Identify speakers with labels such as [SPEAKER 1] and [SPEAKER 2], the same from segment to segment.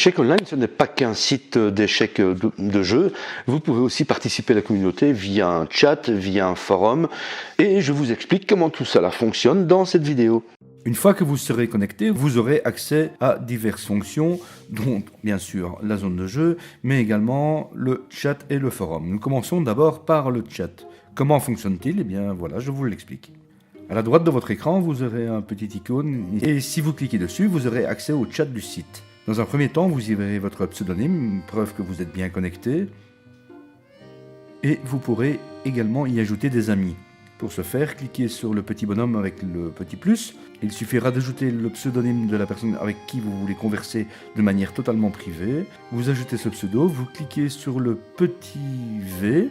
[SPEAKER 1] Échecs Online, ce n'est pas qu'un site d'échecs de jeu. Vous pouvez aussi participer à la communauté via un chat, via un forum. Et je vous explique comment tout cela fonctionne dans cette vidéo.
[SPEAKER 2] Une fois que vous serez connecté, vous aurez accès à diverses fonctions, dont bien sûr la zone de jeu, mais également le chat et le forum. Nous commençons d'abord par le chat. Comment fonctionne-t-il? Eh bien voilà, je vous l'explique. À la droite de votre écran, vous aurez un petit icône, et si vous cliquez dessus, vous aurez accès au chat du site. Dans un premier temps, vous y verrez votre pseudonyme, preuve que vous êtes bien connecté, et vous pourrez également y ajouter des amis. Pour ce faire, cliquez sur le petit bonhomme avec le petit plus. Il suffira d'ajouter le pseudonyme de la personne avec qui vous voulez converser de manière totalement privée. Vous ajoutez ce pseudo, vous cliquez sur le petit V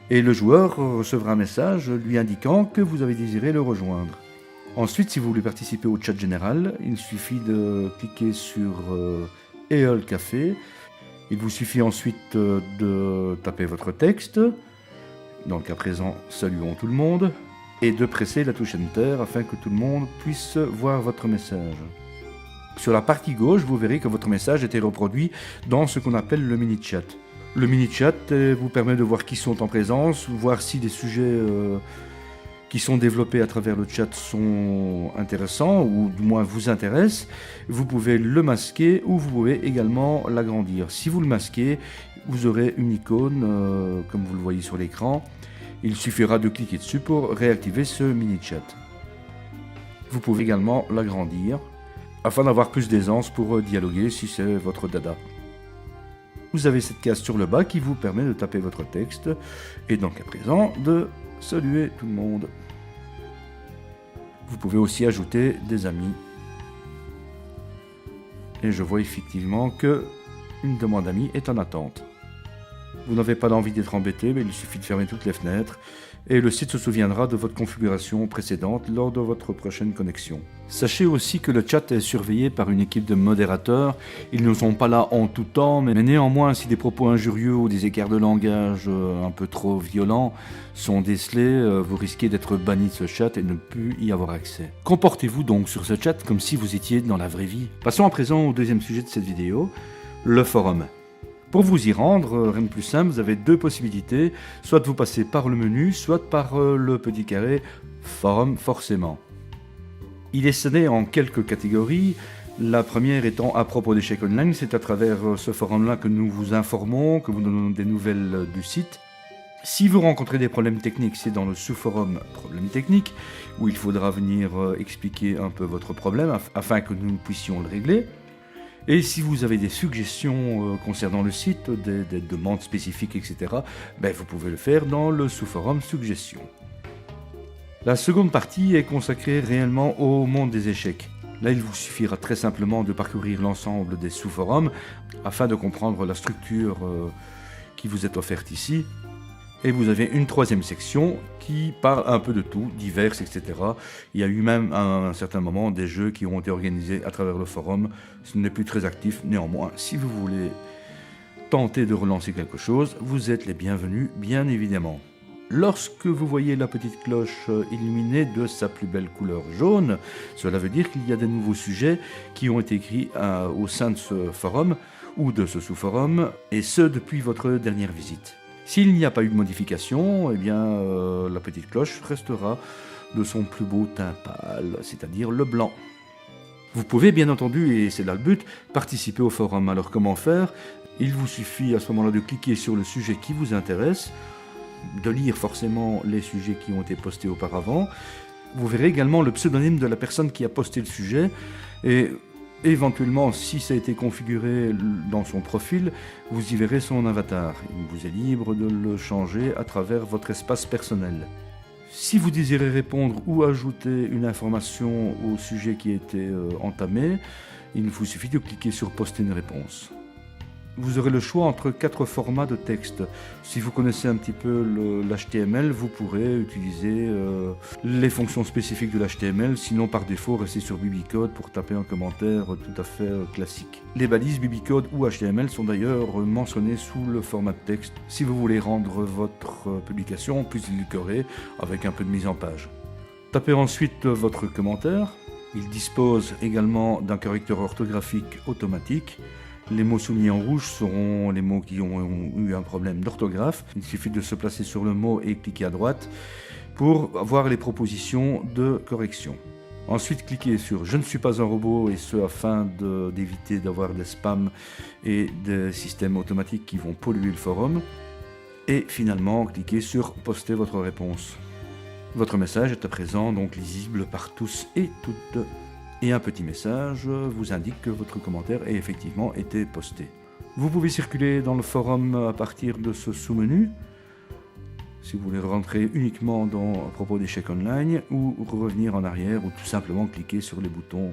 [SPEAKER 2] et le joueur recevra un message lui indiquant que vous avez désiré le rejoindre. Ensuite, si vous voulez participer au chat général, il suffit de cliquer sur EOL Café. Il vous suffit ensuite de taper votre texte. Dans le cas présent, saluons tout le monde, et de presser la touche Enter afin que tout le monde puisse voir votre message. Sur la partie gauche, vous verrez que votre message a été reproduit dans ce qu'on appelle le mini-chat. Le mini-chat vous permet de voir qui sont en présence, voir si les sujets qui sont développés à travers le chat sont intéressants ou du moins vous intéressent. Vous pouvez le masquer ou vous pouvez également l'agrandir. Si vous le masquez, vous aurez une icône comme vous le voyez sur l'écran. Il suffira de cliquer dessus pour réactiver ce mini-chat. Vous pouvez également l'agrandir afin d'avoir plus d'aisance pour dialoguer si c'est votre dada. Vous avez cette case sur le bas qui vous permet de taper votre texte et donc à présent de saluer tout le monde. Vous pouvez aussi ajouter des amis. Et je vois effectivement que une demande d'amis est en attente. Vous n'avez pas envie d'être embêté, mais il suffit de fermer toutes les fenêtres et le site se souviendra de votre configuration précédente lors de votre prochaine connexion. Sachez aussi que le chat est surveillé par une équipe de modérateurs. Ils ne sont pas là en tout temps, mais néanmoins, si des propos injurieux ou des écarts de langage un peu trop violents sont décelés, vous risquez d'être banni de ce chat et de ne plus y avoir accès. Comportez-vous donc sur ce chat comme si vous étiez dans la vraie vie. Passons à présent au deuxième sujet de cette vidéo, le forum. Pour vous y rendre, rien de plus simple, vous avez deux possibilités, soit vous passez par le menu, soit par le petit carré Forum forcément. Il est scindé en quelques catégories. La première étant à propos d'échecs online, c'est à travers ce forum-là que nous vous informons, que vous donnons des nouvelles du site. Si vous rencontrez des problèmes techniques, c'est dans le sous-forum problèmes techniques, où il faudra venir expliquer un peu votre problème afin que nous puissions le régler. Et si vous avez des suggestions concernant le site, des demandes spécifiques, etc., vous pouvez le faire dans le sous-forum suggestions. La seconde partie est consacrée réellement au monde des échecs. Là, il vous suffira très simplement de parcourir l'ensemble des sous-forums afin de comprendre la structure qui vous est offerte ici. Et vous avez une troisième section qui parle un peu de tout, divers, etc. Il y a eu même à un certain moment des jeux qui ont été organisés à travers le forum. Ce n'est plus très actif, néanmoins, si vous voulez tenter de relancer quelque chose, vous êtes les bienvenus, bien évidemment. Lorsque vous voyez la petite cloche illuminée de sa plus belle couleur jaune, cela veut dire qu'il y a des nouveaux sujets qui ont été écrits au sein de ce forum ou de ce sous-forum, et ce depuis votre dernière visite. S'il n'y a pas eu de modification, eh bien la petite cloche restera de son plus beau teint pâle, c'est-à-dire le blanc. Vous pouvez bien entendu, et c'est là le but, participer au forum. Alors comment faire? Il vous suffit à ce moment-là de cliquer sur le sujet qui vous intéresse, de lire forcément les sujets qui ont été postés auparavant. Vous verrez également le pseudonyme de la personne qui a posté le sujet et éventuellement, si ça a été configuré dans son profil, vous y verrez son avatar. Il vous est libre de le changer à travers votre espace personnel. Si vous désirez répondre ou ajouter une information au sujet qui a été entamé, il vous suffit de cliquer sur Poster une réponse. Vous aurez le choix entre 4 formats de texte. Si vous connaissez un petit peu l'HTML, vous pourrez utiliser les fonctions spécifiques de l'HTML, sinon par défaut, restez sur BBCode pour taper un commentaire tout à fait classique. Les balises BBCode ou HTML sont d'ailleurs mentionnées sous le format de texte, si vous voulez rendre votre publication plus édulcorée avec un peu de mise en page. Tapez ensuite votre commentaire. Il dispose également d'un correcteur orthographique automatique. Les mots soulignés en rouge seront les mots qui ont eu un problème d'orthographe. Il suffit de se placer sur le mot et cliquer à droite pour avoir les propositions de correction. Ensuite, cliquez sur « Je ne suis pas un robot » et ce afin d'éviter d'avoir des spams et des systèmes automatiques qui vont polluer le forum. Et finalement, cliquez sur « Poster votre réponse ». Votre message est à présent donc lisible par tous et toutes. Et un petit message vous indique que votre commentaire a effectivement été posté. Vous pouvez circuler dans le forum à partir de ce sous-menu, si vous voulez rentrer uniquement à propos d'échecs online, ou revenir en arrière, ou tout simplement cliquer sur les boutons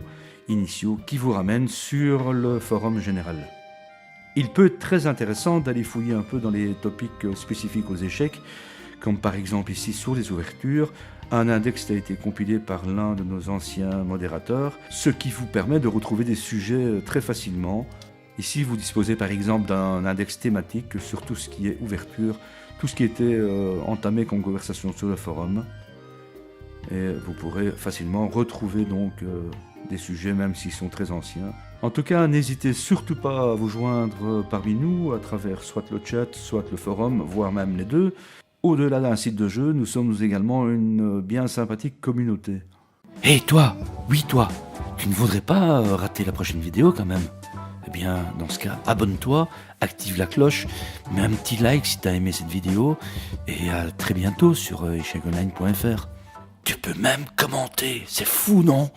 [SPEAKER 2] initiaux qui vous ramènent sur le forum général. Il peut être très intéressant d'aller fouiller un peu dans les topics spécifiques aux échecs, comme par exemple ici sur les ouvertures. Un index a été compilé par l'un de nos anciens modérateurs, ce qui vous permet de retrouver des sujets très facilement. Ici, vous disposez par exemple d'un index thématique sur tout ce qui est ouverture, tout ce qui était entamé comme conversation sur le forum. Et vous pourrez facilement retrouver donc des sujets, même s'ils sont très anciens. En tout cas, n'hésitez surtout pas à vous joindre parmi nous à travers soit le chat, soit le forum, voire même les deux. Au-delà d'un site de jeu, nous sommes également une bien sympathique communauté.
[SPEAKER 3] Hé toi, oui toi, tu ne voudrais pas rater la prochaine vidéo quand même? Eh bien, dans ce cas, abonne-toi, active la cloche, mets un petit like si tu as aimé cette vidéo, et à très bientôt sur echeckonline.fr. Tu peux même commenter, c'est fou non?